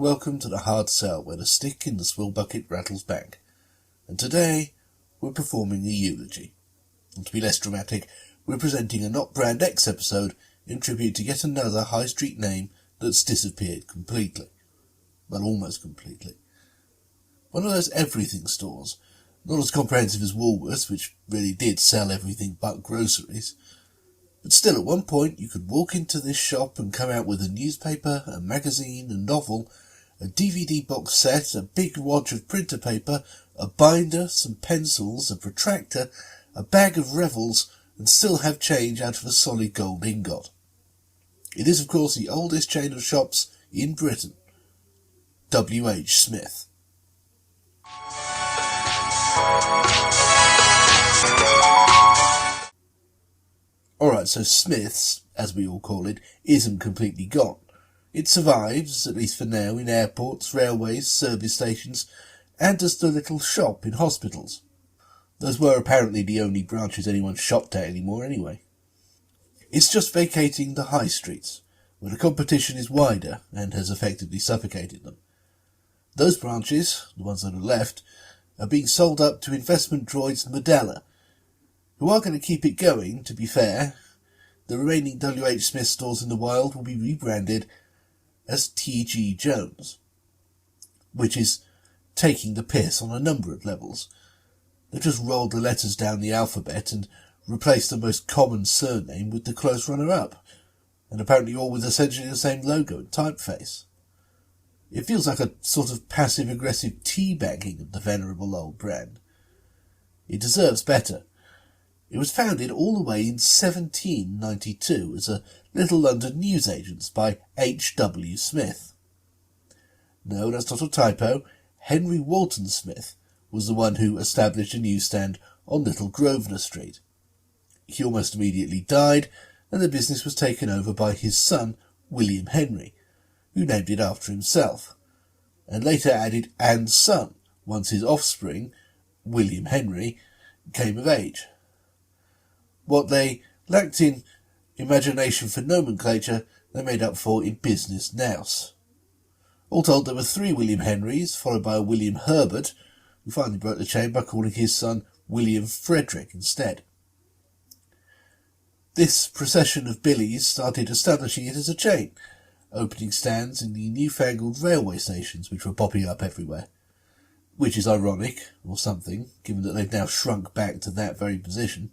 welcome to the hard sell where the stick in the swill-bucket rattles back. And today, we're performing a eulogy. And to be less dramatic, we're presenting a Not Brand X episode in tribute to yet another high street name that's disappeared completely. Well, almost completely. One of those everything stores, not as comprehensive as Woolworths, which really did sell everything but groceries. But still, at one point, you could walk into this shop and come out with a newspaper, a magazine, a novel, a DVD box set, a big wad of printer paper, a binder, some pencils, a protractor, a bag of revels, and still have change out of a solid gold ingot. It is, of course, the oldest chain of shops in Britain. WHSmith. Alright, so Smith's, as we all call it, isn't completely gone. It survives, at least for now, in airports, railways, service stations, and as the little shop in hospitals. Those were apparently the only branches anyone shopped at anymore anyway. It's just vacating the high streets, where the competition is wider and has effectively suffocated them. Those branches, the ones that are left, are being sold up to investment droids Modella, who are going to keep it going, to be fair. The remaining WHSmith stores in the wild will be rebranded as TGJones, which is taking the piss on a number of levels. They've just rolled the letters down the alphabet and replaced the most common surname with the close runner-up, and apparently all with essentially the same logo and typeface. It feels like a sort of passive-aggressive teabagging of the venerable old brand. It deserves better. It was founded all the way in 1792 as a little London newsagent's by H.W. Smith. No, that's not a typo. Henry Walton Smith was the one who established a newsstand on Little Grosvenor Street. He almost immediately died, and the business was taken over by his son, William Henry, who named it after himself, and later added "and son" once his offspring, William Henry, came of age. What they lacked in imagination for nomenclature, they made up for in business nous. All told, there were 3 William Henrys, followed by a William Herbert, who finally broke the chain by calling his son William Frederick instead. This procession of Billies started establishing it as a chain, opening stands in the newfangled railway stations which were popping up everywhere. Which is ironic, or something, given that they've now shrunk back to that very position.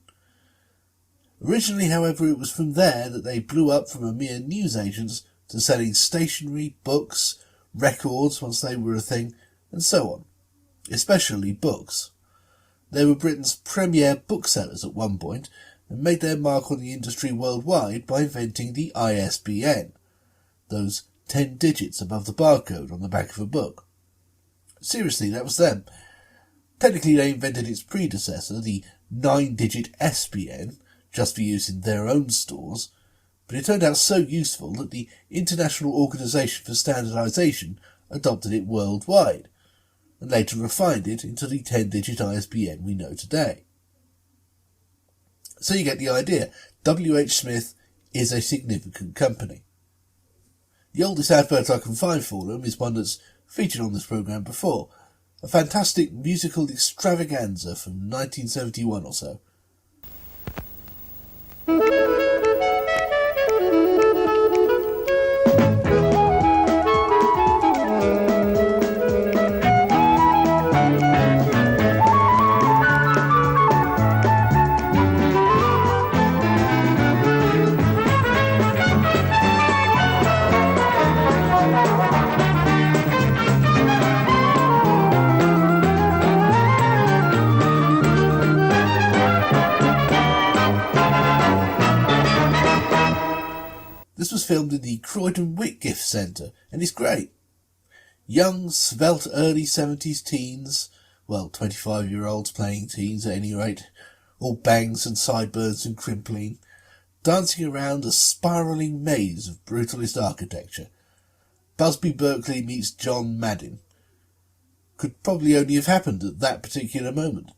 Originally, however, it was from there that they blew up from a mere newsagents to selling stationery, books, records once they were a thing, and so on. Especially books. They were Britain's premier booksellers at one point, and made their mark on the industry worldwide by inventing the ISBN, those 10 digits above the barcode on the back of a book. Seriously, that was them. Technically, they invented its predecessor, the 9-digit SBN, just for use in their own stores, but it turned out so useful that the International Organisation for Standardization adopted it worldwide, and later refined it into the 10-digit ISBN we know today. So you get the idea. WHSmith is a significant company. The oldest advert I can find for them is one that's featured on this programme before, a fantastic musical extravaganza from 1971 or so. This was filmed in the Croydon Whitgift Centre, and it's great. Young, svelte early 70s teens, well, 25-year-olds playing teens at any rate, all bangs and sideburns and crimpling, dancing around a spiralling maze of brutalist architecture. Busby Berkeley meets John Madden. Could probably only have happened at that particular moment.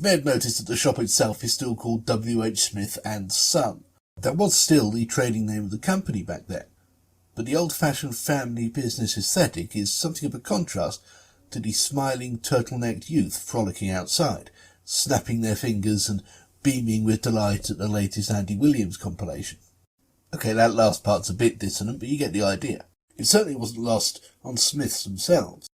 may have noticed that the shop itself is still called WHSmith and Son. That was still the trading name of the company back then, but the old-fashioned family business aesthetic is something of a contrast to the smiling, turtle-necked youth frolicking outside, snapping their fingers and beaming with delight at the latest Andy Williams compilation. Okay, that last part's a bit dissonant, but you get the idea. It certainly wasn't lost on Smiths themselves.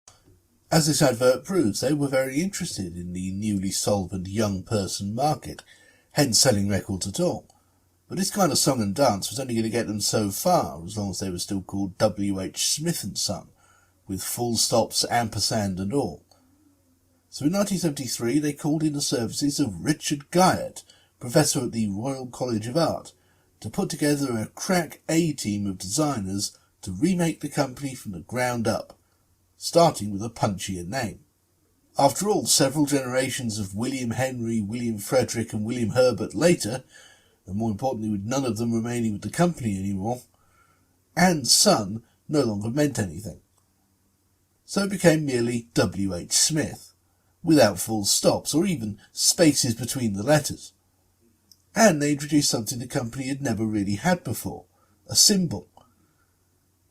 As this advert proves, they were very interested in the newly solvent young person market, hence selling records at all. But this kind of song and dance was only going to get them so far, as long as they were still called WHSmith and Son, with full stops, ampersand and all. So in 1973 they called in the services of Richard Guyot, professor at the Royal College of Art, to put together a crack A-team of designers to remake the company from the ground up, starting with a punchier name. After all, several generations of William Henry, William Frederick and William Herbert later, and more importantly with none of them remaining with the company anymore, and Son no longer meant anything. So it became merely W.H. Smith, without full stops or even spaces between the letters. And they introduced something the company had never really had before, a symbol.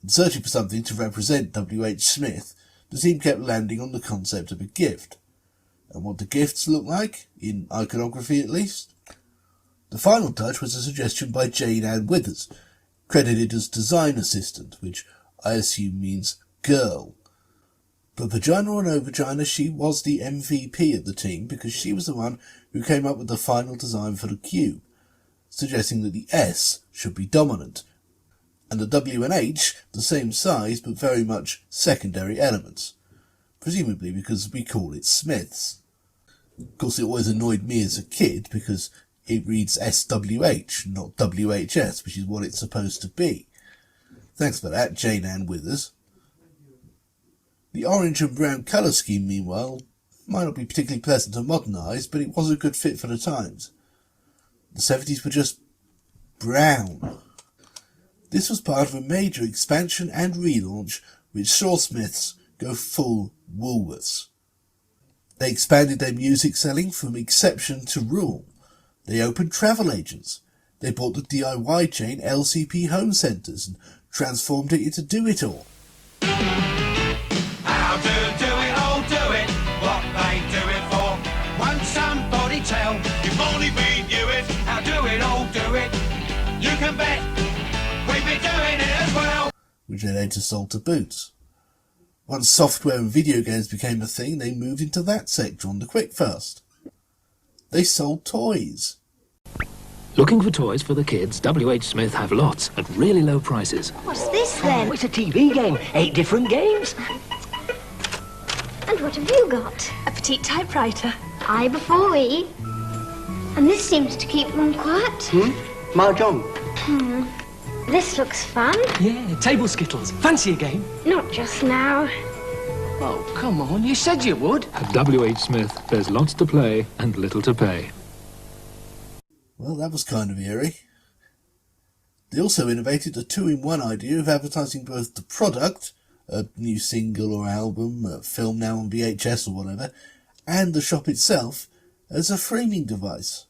In searching for something to represent W.H. Smith, the team kept landing on the concept of a gift. And what do gifts look like, in iconography at least? The final touch was a suggestion by Jane Ann Withers, credited as design assistant, which I assume means girl. But vagina or no vagina, she was the MVP of the team because she was the one who came up with the final design for the cube, suggesting that the S should be dominant, and the W and H the same size but very much secondary elements, presumably because we call it Smiths. Of course, it always annoyed me as a kid because it reads SWH, not WHS, which is what it's supposed to be. Thanks for that, Jane Ann Withers. The orange and brown colour scheme, meanwhile, might not be particularly pleasant to modern eyes, but it was a good fit for the times. The 70s were just brown. This was part of a major expansion and relaunch which saw Smiths go full Woolworths. They expanded their music selling from exception to rule. They opened travel agents. They bought the DIY chain LCP Home Centres and transformed it into do-it-all. How to do it all, do it, what they do it for. Won't somebody tell? You've only been you it. How do it all, do it. You can bet we've been doing it as well. Which they later sold to Boots. Once software and video games became a thing, they moved into that sector on the quick fast. They sold toys. Looking for toys for the kids? WHSmith have lots at really low prices. What's this then? Oh, it's a TV game. 8 different games. And what have you got? A petite typewriter. I before E. And this seems to keep them quiet. Mahjong. This looks fun. Yeah, table skittles. Fancy a game? Not just now. Oh, come on. You said you would. At WHSmith, there's lots to play and little to pay. Well, that was kind of eerie. They also innovated a 2-in-1 idea of advertising both the product, a new single or album, a film now on VHS or whatever, and the shop itself as a framing device.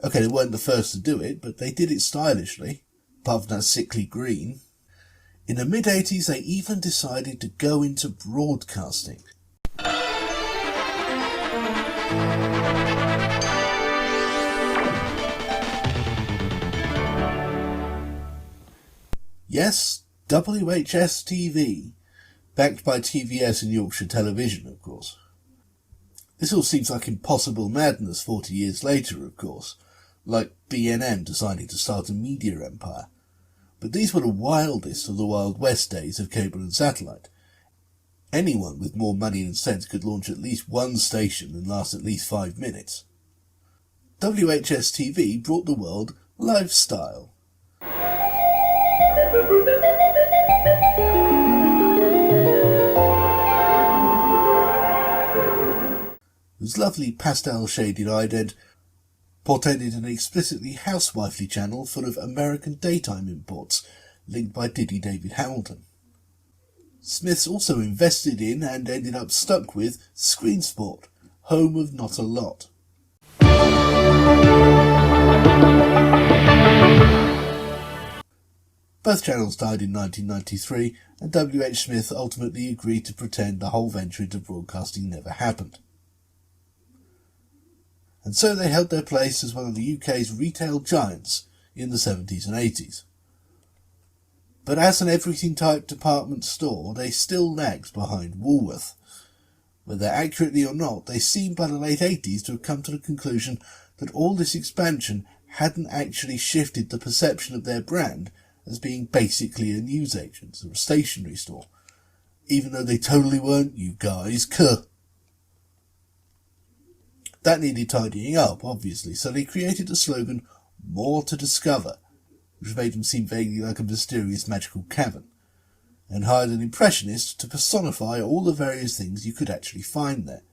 Okay, they weren't the first to do it, but they did it stylishly, apart from that sickly green. In the mid-80s, they even decided to go into broadcasting. Yes, WHS-TV, backed by TVS and Yorkshire Television, of course. This all seems like impossible madness 40 years later, of course, like B&M deciding to start a media empire. But these were the wildest of the Wild West days of cable and satellite. Anyone with more money and sense could launch at least one station and last at least 5 minutes. WHS TV brought the world lifestyle. Whose lovely pastel-shaded ident portended an explicitly housewifely channel full of American daytime imports, linked by Diddy David Hamilton. Smiths also invested in and ended up stuck with Screen Sport, home of Not a Lot. Both channels died in 1993, and WHSmith ultimately agreed to pretend the whole venture into broadcasting never happened. And so they held their place as one of the UK's retail giants in the 70s and 80s. But as an everything-type department store, they still lagged behind Woolworth. Whether accurately or not, they seemed by the late 80s to have come to the conclusion that all this expansion hadn't actually shifted the perception of their brand as being basically a newsagent or a stationery store, even though they totally weren't, you guys. That needed tidying up, obviously, so they created the slogan, "More to Discover," which made them seem vaguely like a mysterious magical cavern, and hired an impressionist to personify all the various things you could actually find there.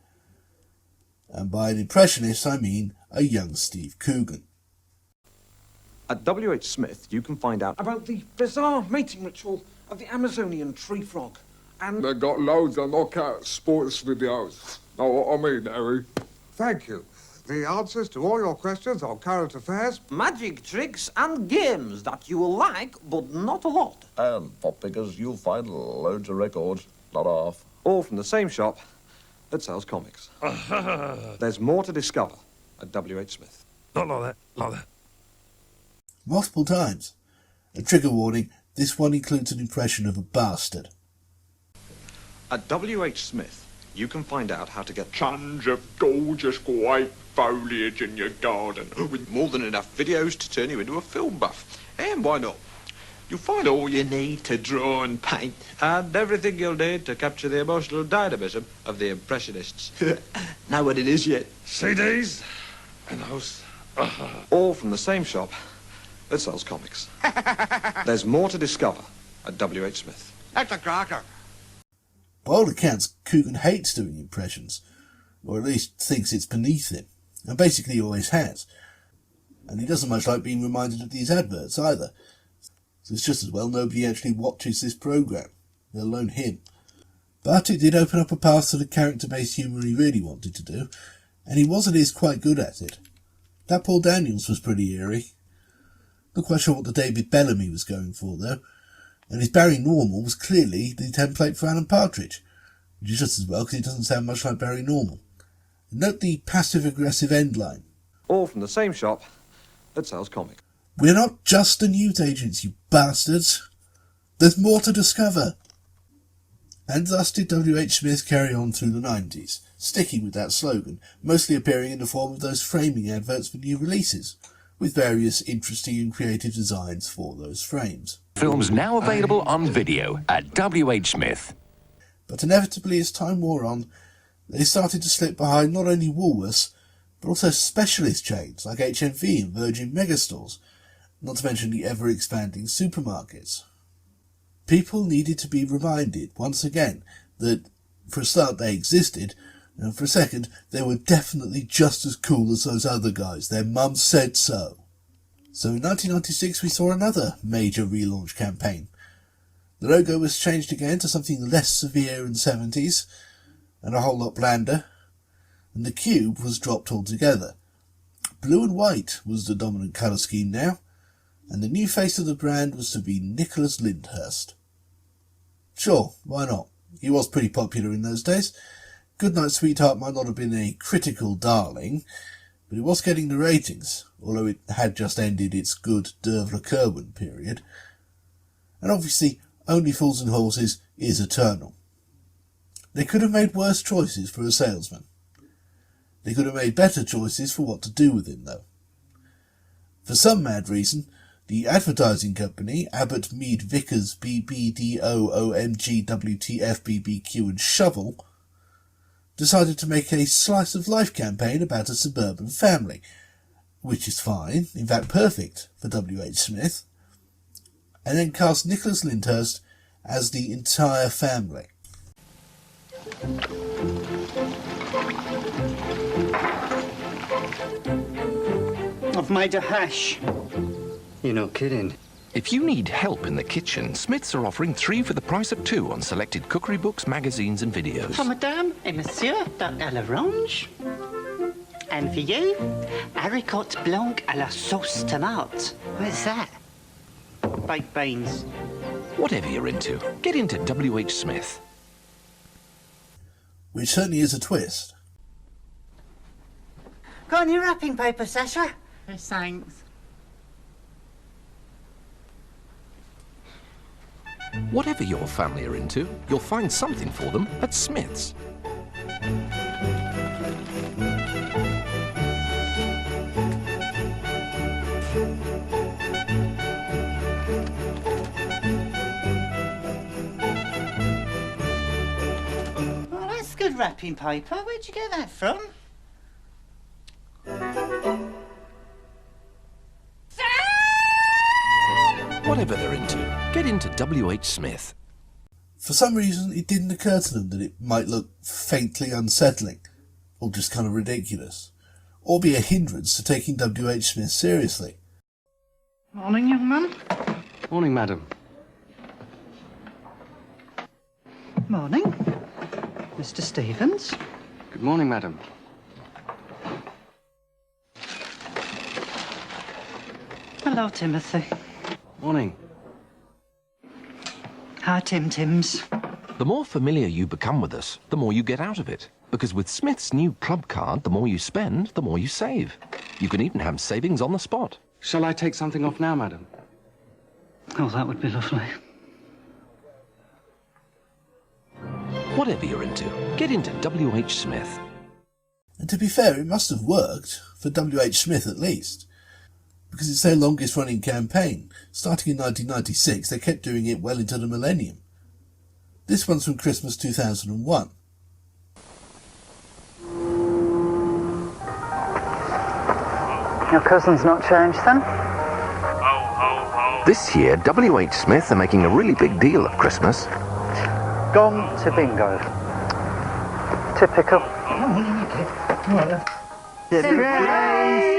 And by an impressionist, I mean a young Steve Coogan. At WHSmith, you can find out about the bizarre mating ritual of the Amazonian tree frog. And they got loads of knockout sports videos. Know what I mean, Harry? Thank you. The answers to all your questions on current affairs, magic tricks and games that you will like, but not a lot. And pop pickers, you'll find loads of records, not half. All from the same shop that sells comics. There's more to discover at WHSmith. Not like that, like that. Multiple times. A trigger warning, this one includes an impression of a bastard. At WHSmith, you can find out how to get tons of gorgeous white foliage in your garden, with more than enough videos to turn you into a film buff. And why not? You'll find all you need to draw and paint, and everything you'll need to capture the emotional dynamism of the Impressionists. Know what it is yet? CDs and those. All from the same shop that sells comics. There's more to discover at WHSmith. That's a cracker. By all accounts, Coogan hates doing impressions, or at least thinks it's beneath him, and basically always has. And he doesn't much like being reminded of these adverts either, so it's just as well nobody actually watches this programme, let alone him. But it did open up a path to the character-based humour he really wanted to do, and he was and is quite good at it. That Paul Daniels was pretty eerie. Not quite sure what the David Bellamy was going for, though, and his Barry Normal was clearly the template for Alan Partridge, which is just as well because he doesn't sound much like Barry Normal. And note the passive-aggressive end line. All from the same shop that sells comics. We're not just a newsagents, you bastards. There's more to discover. And thus did WHSmith carry on through the 90s, sticking with that slogan, mostly appearing in the form of those framing adverts for new releases, with various interesting and creative designs for those frames. Films now available on video at WHSmith. But inevitably, as time wore on, they started to slip behind not only Woolworths, but also specialist chains like HMV and Virgin Megastores, not to mention the ever-expanding supermarkets. People needed to be reminded, once again, that for a start they existed, and for a second they were definitely just as cool as those other guys. Their mums said so. So in 1996 we saw another major relaunch campaign. The logo was changed again to something less severe and 70s, and a whole lot blander, and the cube was dropped altogether. Blue and white was the dominant colour scheme now, and the new face of the brand was to be Nicholas Lyndhurst. Sure, why not? He was pretty popular in those days. Goodnight Sweetheart might not have been a critical darling, but it was getting the ratings, although it had just ended its good d'oeuvre Kerwin period. And obviously, Only Fools and Horses is eternal. They could have made worse choices for a salesman. They could have made better choices for what to do with him, though. For some mad reason, The advertising company, Abbott, Mead, Vickers, BBDO, OMG, WTF, BBQ and Shovel, decided to make a slice of life campaign about a suburban family, which is fine, in fact perfect for WHSmith, and then cast Nicholas Lyndhurst as the entire family. I've made a hash. You're not kidding. If you need help in the kitchen, Smiths are offering 3 for the price of 2 on selected cookery books, magazines and videos. For madame et monsieur, à l'orange. And for you, haricot blanc à la sauce tomate. Where's that? Baked beans. Whatever you're into, get into WHSmith. Which certainly is a twist. Got any wrapping paper, Sasha? Yes, thanks. Whatever your family are into, you'll find something for them at Smith's. Well, that's good wrapping paper. Where'd you get that from? Whatever they're into, get into WHSmith. For some reason, it didn't occur to them that it might look faintly unsettling, or just kind of ridiculous, or be a hindrance to taking WHSmith seriously. Morning, young man. Morning, madam. Morning. Mr. Stevens. Good morning, madam. Hello, Timothy. Morning. Hi, Tim-Tims. The more familiar you become with us, the more you get out of it. Because with Smith's new club card, the more you spend, the more you save. You can even have savings on the spot. Shall I take something off now, madam? Oh, that would be lovely. Whatever you're into, get into WHSmith. And to be fair, it must have worked, for WHSmith at least, because it's their longest running campaign. Starting in 1996, they kept doing it well into the millennium. This one's from Christmas 2001. Your cousin's not changed, then? This year, WHSmith are making a really big deal of Christmas. Gone to bingo. Typical.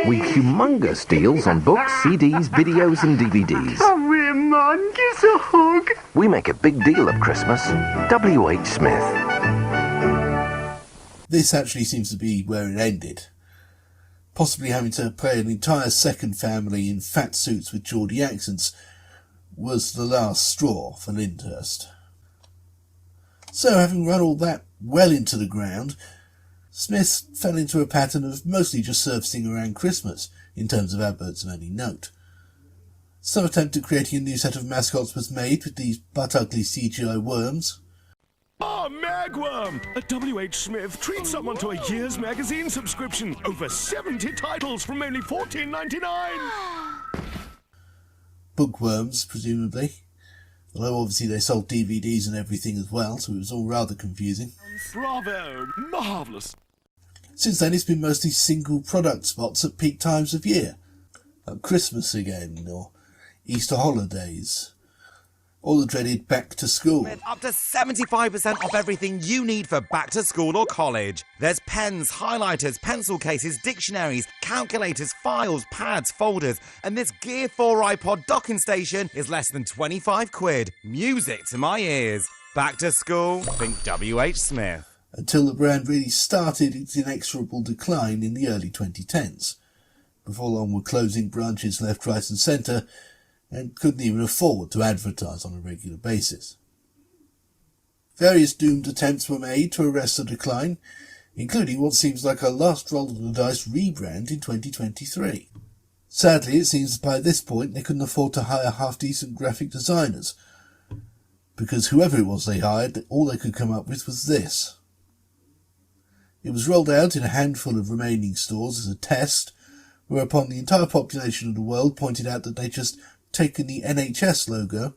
With humongous deals on books, CDs, videos and DVDs. Come here, man. Give us a hug. We make a big deal of Christmas. WHSmith. This actually seems to be where it ended. Possibly having to play an entire second family in fat suits with Geordie accents was the last straw for Lyndhurst. So, having run all that well into the ground, Smith fell into a pattern of mostly just surfacing around Christmas in terms of adverts of any note. Some attempt at creating a new set of mascots was made with these butt-ugly CGI worms. Ah, Magworm! At WHSmith, treat someone to a year's magazine subscription. Over 70 titles from only $14.99. Bookworms, presumably. Although obviously they sold DVDs and everything as well, so it was all rather confusing. Bravo! Marvellous! Since then it's been mostly single product spots at peak times of year. Like Christmas again, or Easter holidays, or the dreaded back to school. With up to 75% off everything you need for back to school or college. There's pens, highlighters, pencil cases, dictionaries, calculators, files, pads, folders, and this Gear 4 iPod docking station is less than 25 quid. Music to my ears. Back to school, think WHSmith. Until the brand really started its inexorable decline in the early 2010s. Before long were closing branches left, right and centre, and couldn't even afford to advertise on a regular basis. Various doomed attempts were made to arrest the decline, including what seems like a last roll of the dice rebrand in 2023. Sadly, it seems that by this point they couldn't afford to hire half-decent graphic designers, because whoever it was they hired, all they could come up with was this. It was rolled out in a handful of remaining stores as a test, whereupon the entire population of the world pointed out that they just taken the NHS logo,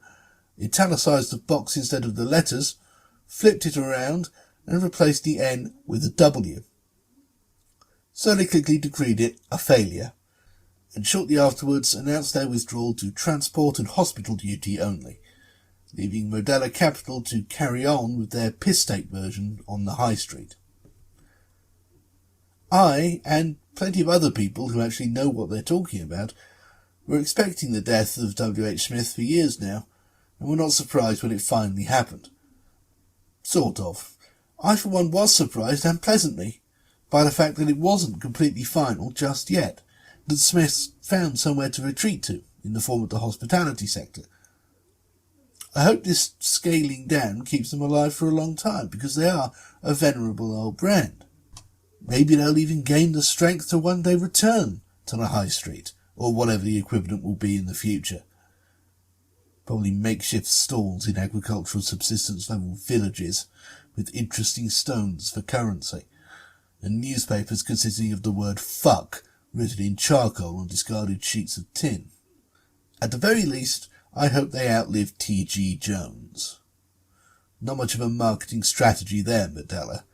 italicised the box instead of the letters, flipped it around and replaced the N with a W. So they quickly decreed it a failure, and shortly afterwards announced their withdrawal to transport and hospital duty only, leaving Modella Capital to carry on with their piss-take version on the high street. I, and plenty of other people who actually know what they're talking about, were expecting the death of WHSmith for years now, and were not surprised when it finally happened. Sort of. I for one was surprised, and pleasantly, by the fact that it wasn't completely final just yet, that Smiths found somewhere to retreat to, in the form of the hospitality sector. I hope this scaling down keeps them alive for a long time, because they are a venerable old brand. Maybe they'll even gain the strength to one day return to the high street, or whatever the equivalent will be in the future. Probably makeshift stalls in agricultural subsistence level villages, with interesting stones for currency, and newspapers consisting of the word fuck written in charcoal on discarded sheets of tin. At the very least, I hope they outlive TGJones. Not much of a marketing strategy there, Modella.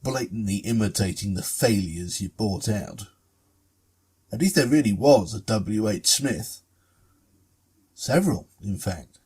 Blatantly imitating the failures you bought out. At least there really was a WHSmith. Several, in fact.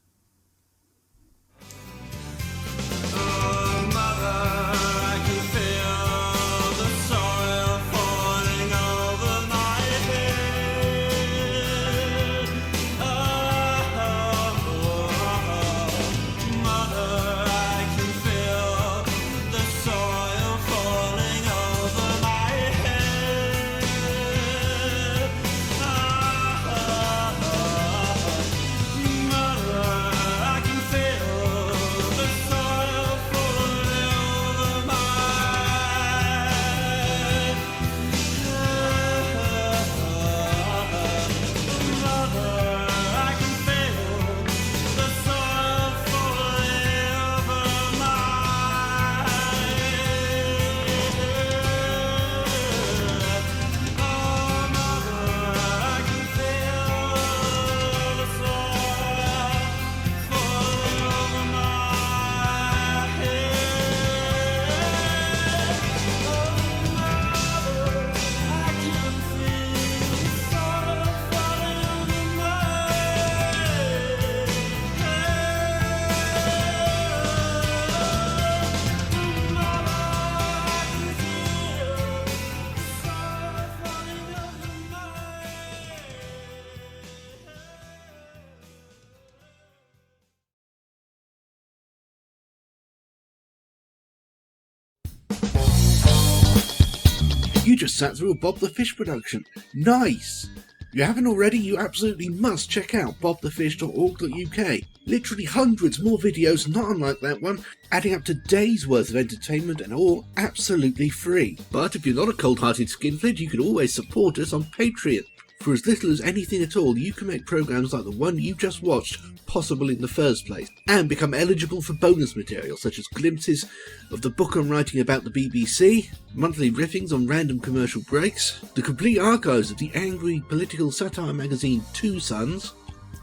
You just sat through a Bob the Fish production. Nice! If you haven't already, you absolutely must check out bobthefish.org.uk. Literally hundreds more videos not unlike that one, adding up to days worth of entertainment and all absolutely free. But if you're not a cold-hearted skinflint, you can always support us on Patreon. For as little as anything at all, you can make programs like the one you just watched possible in the first place, and become eligible for bonus material such as glimpses of the book I'm writing about the BBC, monthly riffings on random commercial breaks, the complete archives of the angry political satire magazine Two Sons,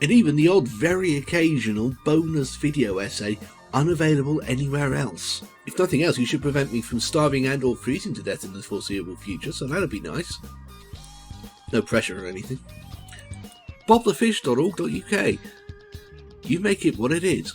and even the odd very occasional bonus video essay unavailable anywhere else. If nothing else, you should prevent me from starving and or freezing to death in the foreseeable future, so that'd be nice. No pressure or anything. bobthefish.org.uk. You make it what it is.